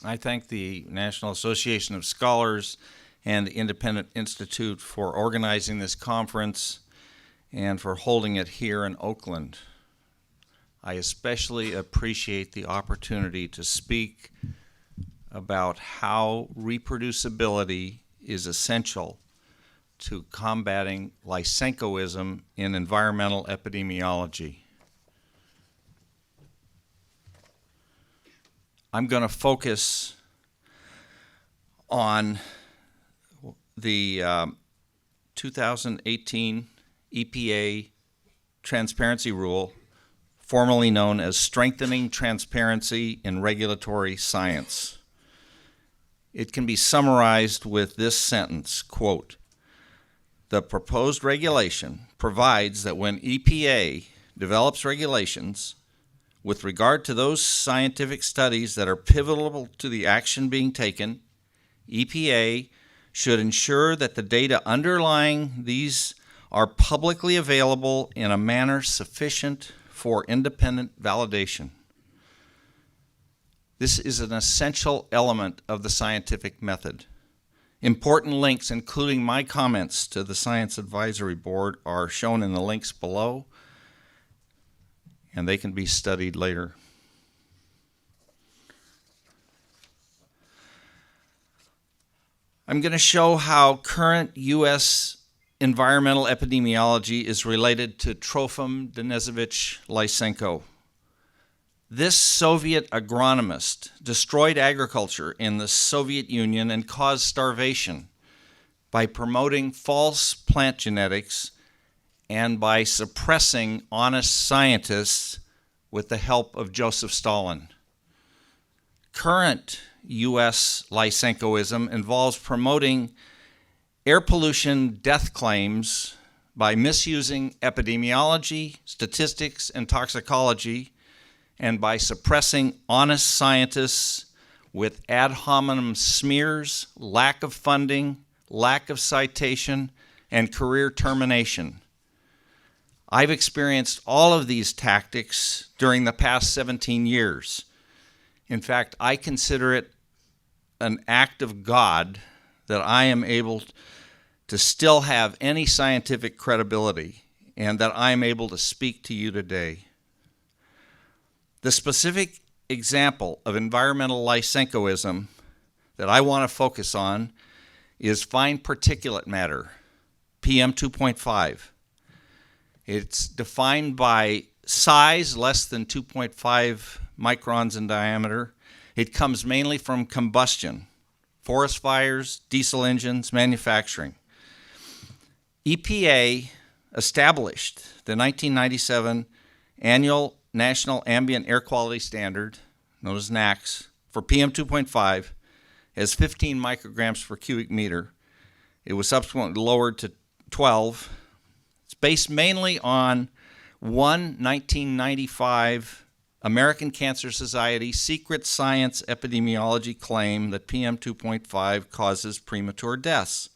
I thank the National Association of Scholars and the Independent Institute for organizing this conference and for holding it here in Oakland. I especially appreciate the opportunity to speak about how reproducibility is essential to combating Lysenkoism in environmental epidemiology. I'm going to focus on the 2018 EPA Transparency Rule, formerly known as Strengthening Transparency in Regulatory Science. It can be summarized with this sentence, quote, "The proposed regulation provides that when EPA develops regulations with regard to those scientific studies that are pivotal to the action being taken, EPA should ensure that the data underlying these are publicly available in a manner sufficient for independent validation." This is an essential element of the scientific method. Important links, including my comments to the Science Advisory Board, are shown in the links below, and they can be studied later. I'm going to show how current U.S. environmental epidemiology is related to Trofim Denisovich Lysenko. This Soviet agronomist destroyed agriculture in the Soviet Union and caused starvation by promoting false plant genetics and by suppressing honest scientists with the help of Joseph Stalin. Current U.S. Lysenkoism involves promoting air pollution death claims by misusing epidemiology, statistics, and toxicology, and by suppressing honest scientists with ad hominem smears, lack of funding, lack of citation, and career termination. I've experienced all of these tactics during the past 17 years. In fact, I consider it an act of God that I am able to still have any scientific credibility and that I am able to speak to you today. The specific example of environmental Lysenkoism that I want to focus on is fine particulate matter, PM 2.5. It's defined by size less than 2.5 microns in diameter. It comes mainly from combustion, forest fires, diesel engines, manufacturing. EPA established the 1997 annual National Ambient Air Quality Standard, known as NAAQS, for PM 2.5 as 15 micrograms per cubic meter. It was subsequently lowered to 12. It's based mainly on one 1995 American Cancer Society secret science epidemiology claim that PM 2.5 causes premature deaths.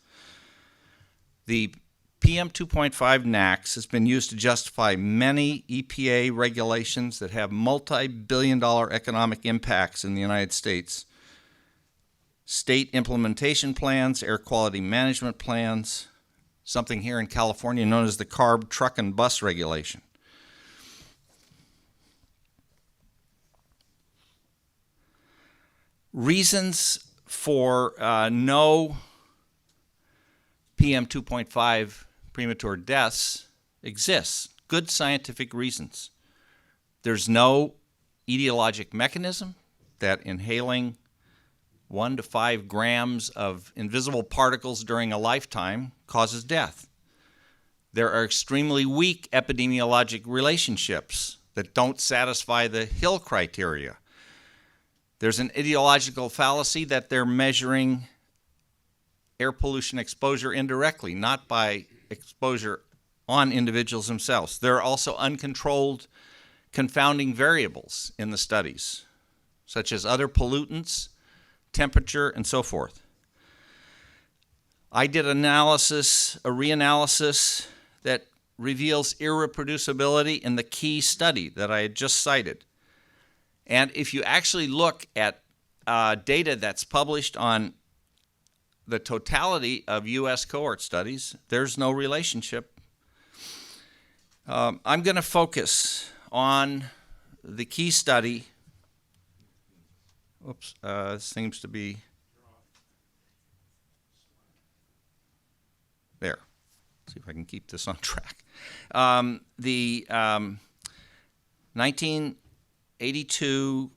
The PM 2.5 NAAQS has been used to justify many EPA regulations that have multi-billion-dollar economic impacts in the United States. State implementation plans, air quality management plans, something here in California known as the CARB truck and bus regulation. Reasons for no PM 2.5 premature deaths exists. Good scientific reasons. There's no etiologic mechanism that inhaling 1 to 5 grams of invisible particles during a lifetime causes death. There are extremely weak epidemiologic relationships that don't satisfy the Hill criteria. There's an ideological fallacy that they're measuring air pollution exposure indirectly, not by exposure on individuals themselves. There are also uncontrolled confounding variables in the studies, such as other pollutants, temperature, and so forth. I did a reanalysis that reveals irreproducibility in the key study that I had just cited. And if you actually look at data that's published on the totality of U.S. cohort studies, there's no relationship. I'm going to focus on the key study. Oops, this seems to be there. Let's see if I can keep this on track. The 1982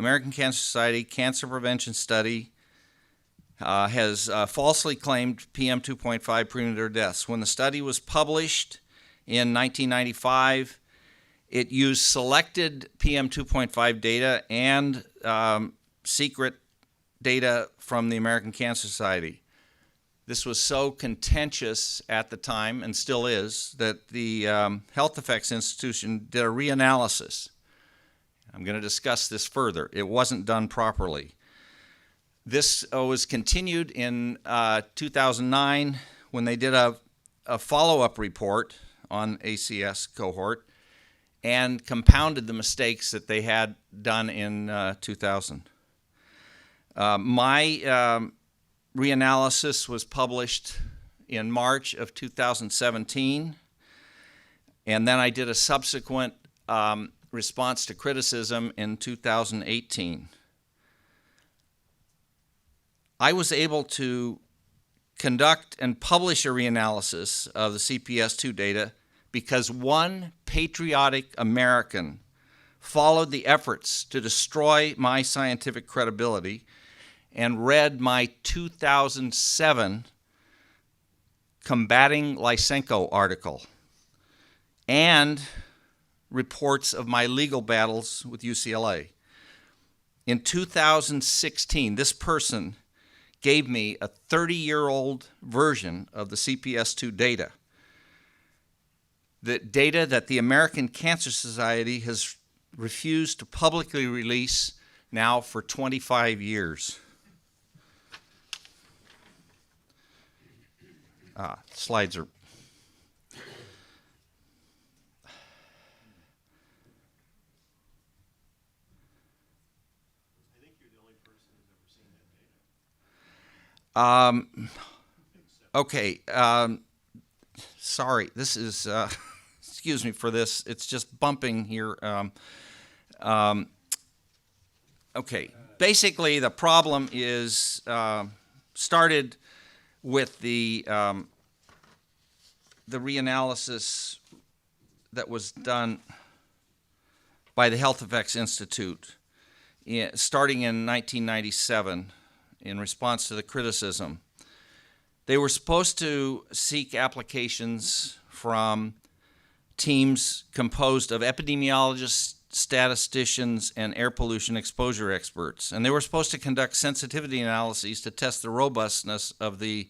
American Cancer Society Cancer Prevention Study has falsely claimed PM 2.5 premature deaths. When the study was published in 1995, it used selected PM 2.5 data and secret data from the American Cancer Society. This was so contentious at the time, and still is, that the Health Effects Institution did a reanalysis. I'm going to discuss this further. It wasn't done properly. This was continued in 2009 when they did a follow-up report on ACS cohort and compounded the mistakes that they had done in 2000. My reanalysis was published in March of 2017, and then I did a subsequent response to criticism in 2018. I was able to conduct and publish a reanalysis of the CPS2 data because one patriotic American followed the efforts to destroy my scientific credibility and read my 2007 Combating Lysenko article and reports of my legal battles with UCLA. In 2016, this person gave me a 30-year-old version of the CPS2 data. The data that the American Cancer Society has refused to publicly release now for 25 years. Slides are... Okay, sorry, this is, excuse me for this, it's just bumping here. Okay, basically the problem is started with the reanalysis that was done by the Health Effects Institute starting in 1997. In response to the criticism. They were supposed to seek applications from teams composed of epidemiologists, statisticians, and air pollution exposure experts. And they were supposed to conduct sensitivity analyses to test the robustness of the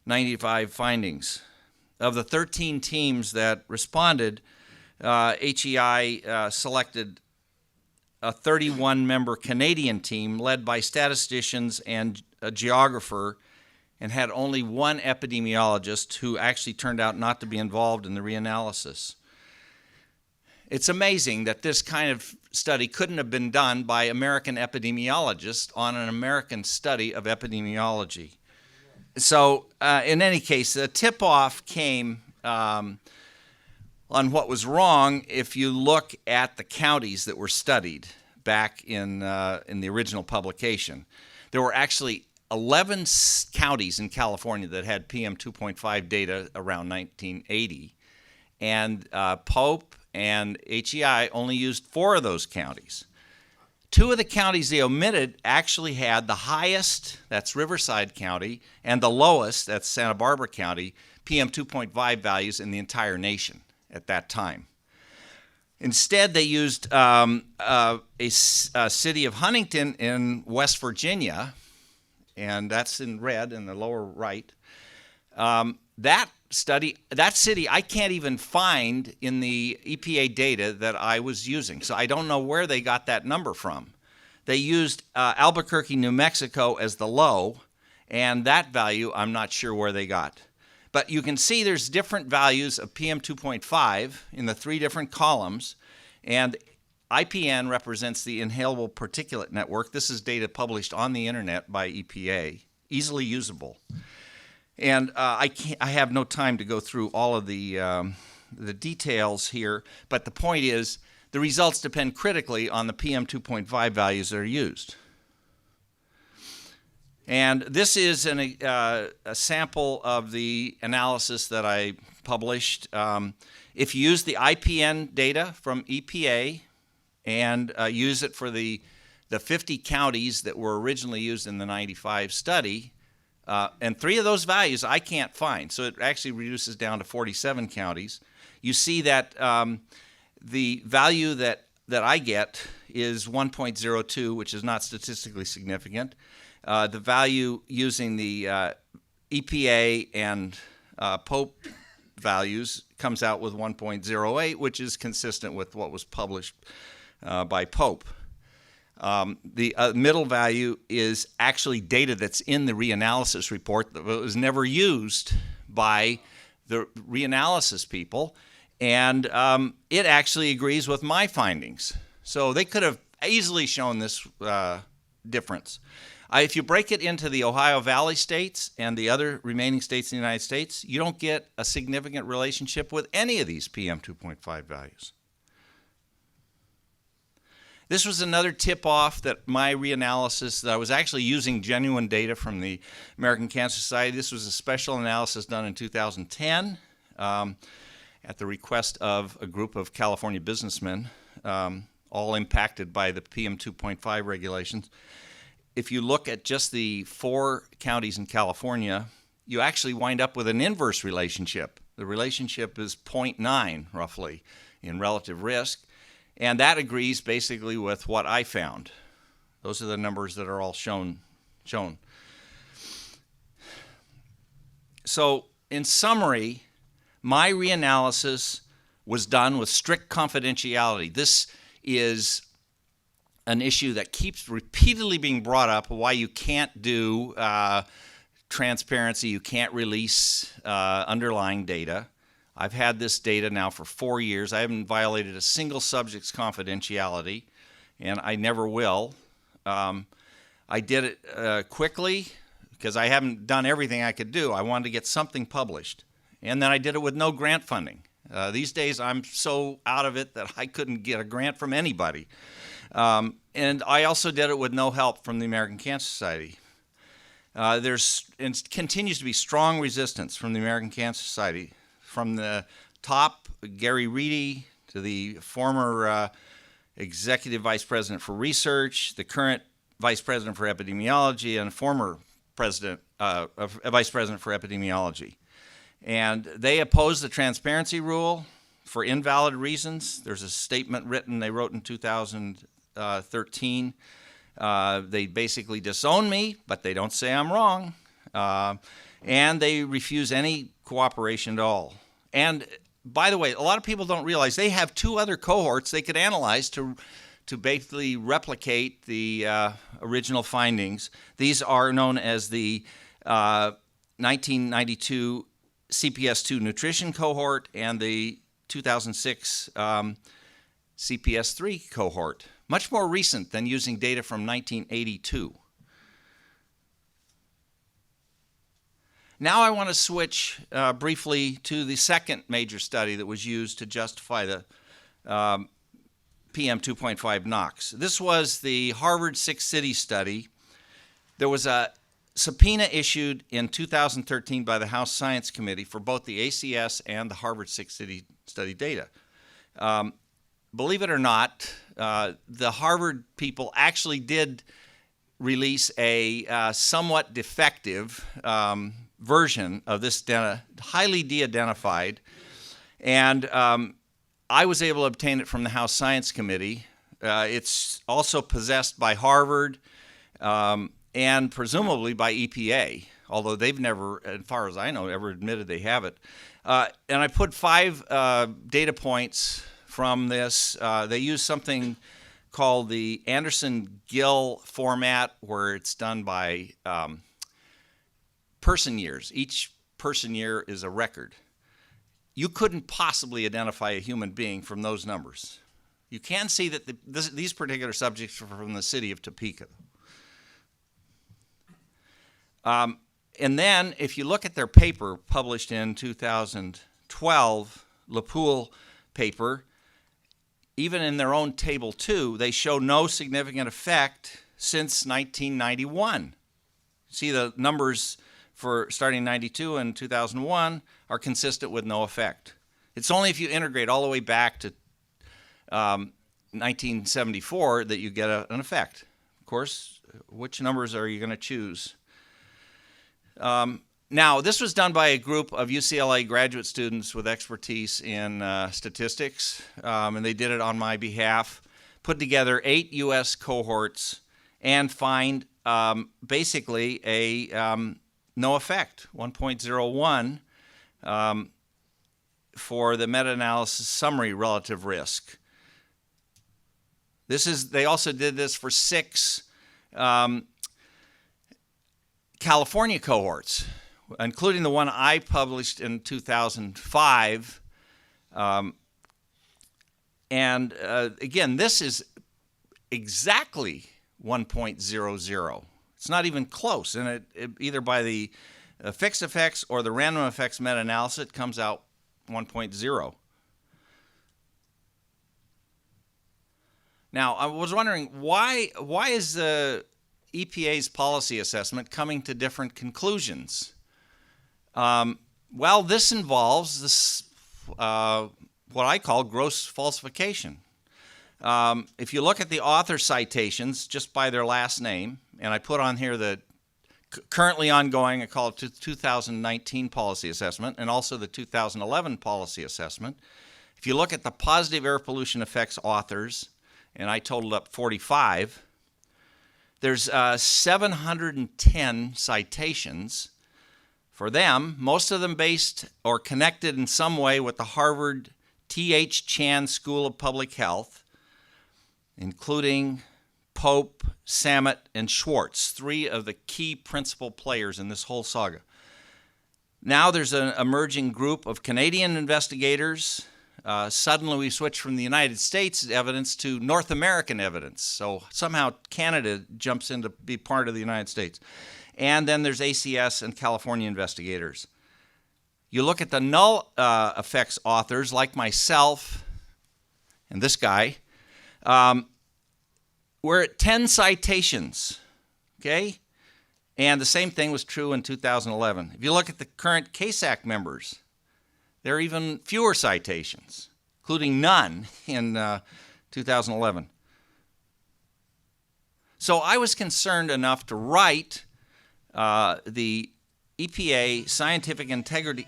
95 findings. Of the 13 teams that responded, HEI selected a 31-member Canadian team led by statisticians and a geographer, and had only one epidemiologist who actually turned out not to be involved in the reanalysis. It's amazing that this kind of study couldn't have been done by American epidemiologists on an American study of epidemiology. So in any case, the tip-off came on what was wrong if you look at the counties that were studied back in the original publication. There were actually 11 counties in California that had PM 2.5 data around 1980, and Pope and HEI only used 4 of those counties. 2 of the counties they omitted actually had the highest, that's Riverside County, and the lowest, that's Santa Barbara County, PM 2.5 values in the entire nation at that time. Instead, they used a city of Huntington in West Virginia, and that's in red in the lower right. That city, I can't even find in the EPA data that I was using, so I don't know where they got that number from. They used Albuquerque, New Mexico as the low, and that value I'm not sure where they got. But you can see there's different values of PM 2.5 in the 3 different columns, and IPN represents the inhalable particulate network. This is data published on the internet by EPA, easily usable. And I have no time to go through all of the details here, but the point is the results depend critically on the PM 2.5 values that are used. And this is a sample of the analysis that I published. If you use the IPN data from EPA and use it for the 50 counties that were originally used in the 95 study, and 3 of those values I can't find, so it actually reduces down to 47 counties. You see that the value that I get is 1.02, which is not statistically significant. The value using the EPA and Pope values comes out with 1.08, which is consistent with what was published by Pope. The middle value is actually data that's in the reanalysis report that was never used by the reanalysis people, and it actually agrees with my findings. So they could have easily shown this difference. If you break it into the Ohio Valley states and the other remaining states in the United States, you don't get a significant relationship with any of these PM 2.5 values. This was another tip-off that my reanalysis, that I was actually using genuine data from the American Cancer Society. This was a special analysis done in 2010 at the request of a group of California businessmen, all impacted by the PM 2.5 regulations. If you look at just the 4 counties in California, you actually wind up with an inverse relationship. The relationship is 0.9, roughly, in relative risk. And that agrees basically with what I found. Those are the numbers that are all shown. So in summary, my reanalysis was done with strict confidentiality. This is an issue that keeps repeatedly being brought up, why you can't do transparency, you can't release underlying data. I've had this data now for 4 years. I haven't violated a single subject's confidentiality, and I never will. I did it quickly because I haven't done everything I could do. I wanted to get something published. And then I did it with no grant funding. These days I'm so out of it that I couldn't get a grant from anybody. And I also did it with no help from the American Cancer Society. There's and continues to be strong resistance from the American Cancer Society. From the top, Gary Reedy, to the former executive vice president for research, the current vice president for epidemiology, and former vice president for epidemiology. And they oppose the transparency rule for invalid reasons. There's a statement written they wrote in 2013. They basically disown me, but they don't say I'm wrong. And they refuse any cooperation at all. And by the way, a lot of people don't realize they have 2 other cohorts they could analyze to basically replicate the original findings. These are known as the 1992 CPS2 nutrition cohort and the 2006 CPS3 cohort, much more recent than using data from 1982. Now I want to switch briefly to the second major study that was used to justify the PM 2.5 NOx. This was the Harvard 6-city study. There was a subpoena issued in 2013 by the House Science Committee for both the ACS and the Harvard 6-city study data. Believe it or not, the Harvard people actually did release a somewhat defective version of this data, highly de-identified, and I was able to obtain it from the House Science Committee. It's also possessed by Harvard and presumably by EPA, although they've never, as far as I know, ever admitted they have it. And I put 5 data points from this. They use something called the Anderson-Gill format, where it's done by person years. Each person year is a record. You couldn't possibly identify a human being from those numbers. You can see that these particular subjects are from the city of Topeka. And then if you look at their paper published in 2012, LaPoule paper, even in their own table 2, they show no significant effect since 1991. See, the numbers for starting 92 and 2001 are consistent with no effect. It's only if you integrate all the way back to 1974 that you get an effect. Of course, which numbers are you going to choose? Now, this was done by a group of UCLA graduate students with expertise in statistics, and they did it on my behalf, put together 8 U.S. cohorts, and find basically a no effect, 1.01 for the meta-analysis summary relative risk. They also did this for 6 California cohorts, including the one I published in 2005. Again, this is exactly 1.00. It's not even close, and it either by the fixed effects or the random effects meta-analysis, it comes out 1.0. Now, I was wondering why is the EPA's policy assessment coming to different conclusions? Well, this involves what I call gross falsification. If you look at the author citations just by their last name, and I put on here the currently ongoing, I call it 2019 policy assessment, and also the 2011 policy assessment. If you look at the positive air pollution effects authors, and I totaled up 45, there's 710 citations for them, most of them based or connected in some way with the Harvard T.H. Chan School of Public Health, including Pope, Samet, and Schwartz, 3 of the key principal players in this whole saga. Now there's an emerging group of Canadian investigators. Suddenly we switch from the United States evidence to North American evidence. So somehow Canada jumps in to be part of the United States. And then there's ACS and California investigators. You look at the null effects authors like myself and this guy. We're at 10 citations, okay? And the same thing was true in 2011. If you look at the current CASAC members, there are even fewer citations, including none in 2011. So I was concerned enough to write the EPA Scientific Integrity.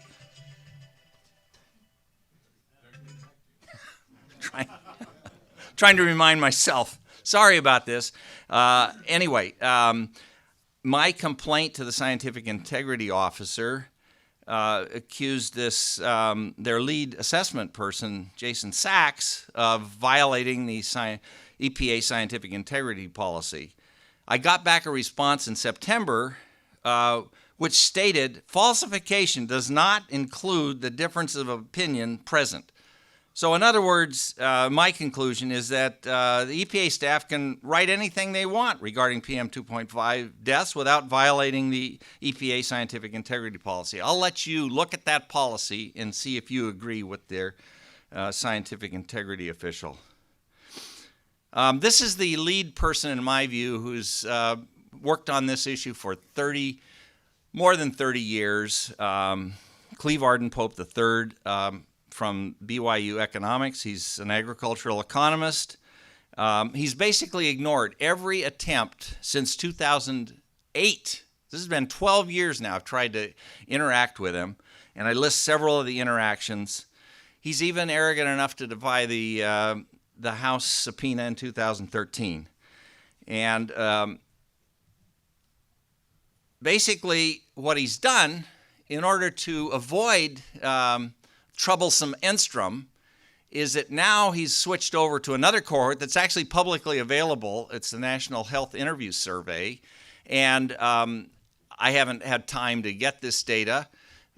Trying to remind myself. Sorry about this. Anyway, my complaint to the Scientific Integrity Officer accused their lead assessment person, Jason Sachs, of violating the EPA Scientific Integrity Policy. I got back a response in September which stated falsification does not include the difference of opinion present. So in other words, my conclusion is that the EPA staff can write anything they want regarding PM 2.5 deaths without violating the EPA Scientific Integrity Policy. I'll let you look at that policy and see if you agree with their scientific integrity official. This is the lead person, in my view, who's worked on this issue for more than 30 years. Cleve Pope III, from BYU Economics. He's an agricultural economist. He's basically ignored every attempt since 2008. This has been 12 years now. I've tried to interact with him, and I list several of the interactions. He's even arrogant enough to defy the House subpoena in 2013. And basically what he's done in order to avoid troublesome Enstrom is that now he's switched over to another cohort that's actually publicly available. It's the National Health Interview Survey. And I haven't had time to get this data,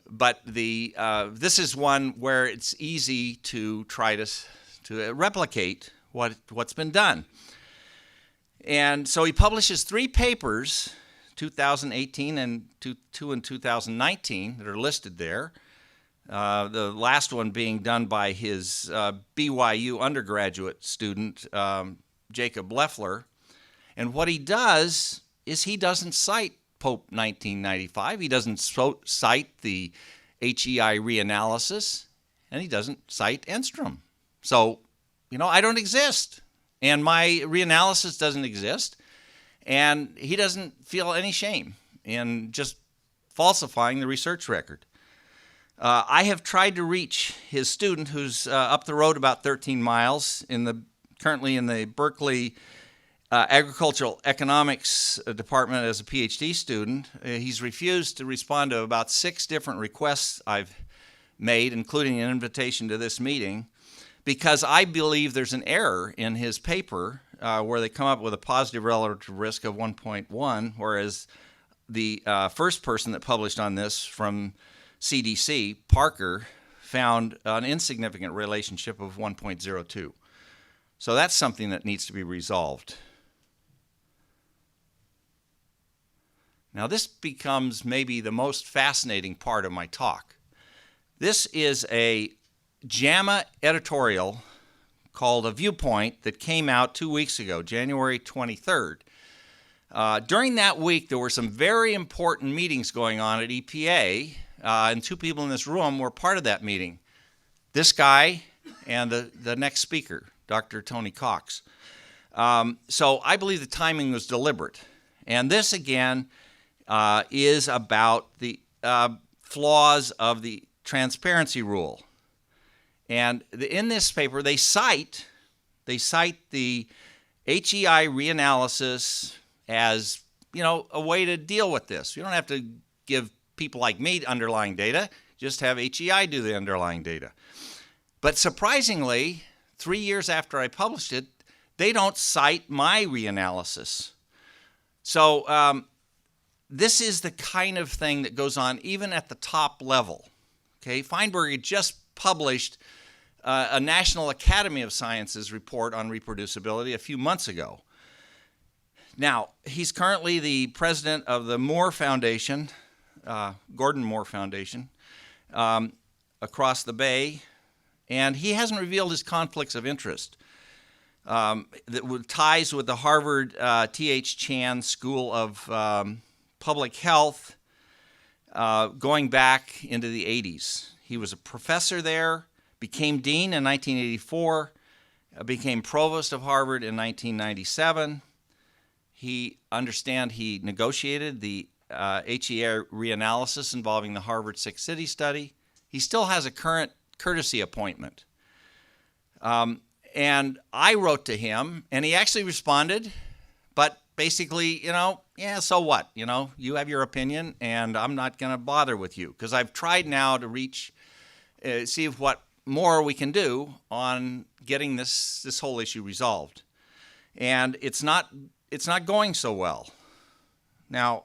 but this is one where it's easy to try to replicate what's been done. And so he publishes 3 papers, 2018 and two in 2019, that are listed there. The last one being done by his BYU undergraduate student, Jacob Leffler. And what he does is he doesn't cite Pope 1995. He doesn't cite the HEI reanalysis, and he doesn't cite Enstrom. So, I don't exist, and my reanalysis doesn't exist, and he doesn't feel any shame in just falsifying the research record. I have tried to reach his student, who's up the road about 13 miles, currently in the Berkeley Agricultural Economics Department as a PhD student. He's refused to respond to about 6 different requests I've made, including an invitation to this meeting, because I believe there's an error in his paper where they come up with a positive relative risk of 1.1, whereas the first person that published on this from CDC, Parker, found an insignificant relationship of 1.02. So that's something that needs to be resolved. Now this becomes maybe the most fascinating part of my talk. This is a JAMA editorial called A Viewpoint that came out 2 weeks ago, January 23rd. During that week, there were some very important meetings going on at EPA, and 2 people in this room were part of that meeting. This guy and the next speaker, Dr. Tony Cox. So I believe the timing was deliberate. And this, again, is about the flaws of the transparency rule. And in this paper, they cite the HEI reanalysis as, a way to deal with this. You don't have to give people like me underlying data, just have HEI do the underlying data. But surprisingly, 3 years after I published it, they don't cite my reanalysis. So this is the kind of thing that goes on even at the top level. Okay, Feinberg had just published a National Academy of Sciences report on reproducibility a few months ago. Now, he's currently the president of the Moore Foundation, Gordon Moore Foundation, across the bay, and he hasn't revealed his conflicts of interest. That ties with the Harvard T.H. Chan School of Public Health going back into the 80s. He was a professor there, became dean in 1984, became provost of Harvard in 1997. He negotiated the HEI reanalysis involving the Harvard 6-city study. He still has a current courtesy appointment. And I wrote to him, and he actually responded, but basically, yeah, so what? You have your opinion, and I'm not going to bother with you, because I've tried now to see what more we can do on getting this whole issue resolved. And it's not going so well. Now,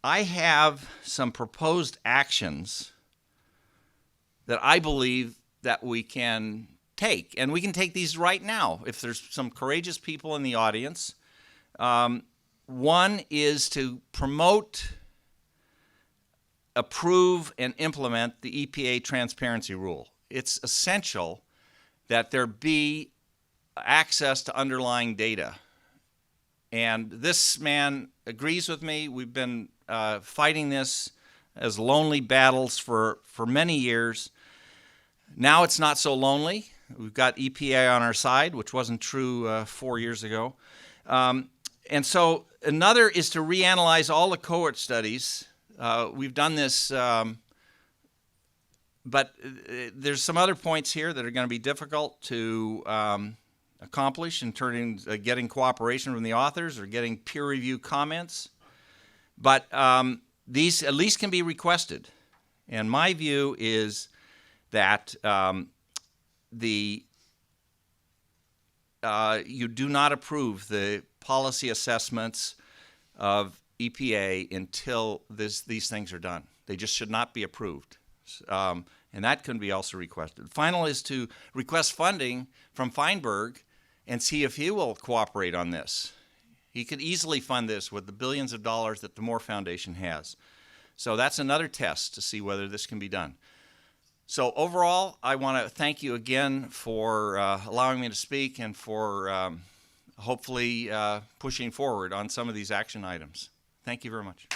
I have some proposed actions that I believe that we can take, and we can take these right now if there's some courageous people in the audience. One is to promote, approve, and implement the EPA Transparency Rule. It's essential that there be access to underlying data. And this man agrees with me. We've been fighting this as lonely battles for many years. Now it's not so lonely. We've got EPA on our side, which wasn't true 4 years ago. And so another is to reanalyze all the cohort studies. We've done this, but there's some other points here that are going to be difficult to accomplish in getting cooperation from the authors or getting peer review comments. But these at least can be requested. And my view is that you do not approve the policy assessments of EPA until these things are done. They just should not be approved. And that can be also requested. Final is to request funding from Feinberg and see if he will cooperate on this. He could easily fund this with the billions of dollars that the Moore Foundation has. So that's another test to see whether this can be done. So overall, I want to thank you again for allowing me to speak and for hopefully pushing forward on some of these action items. Thank you very much.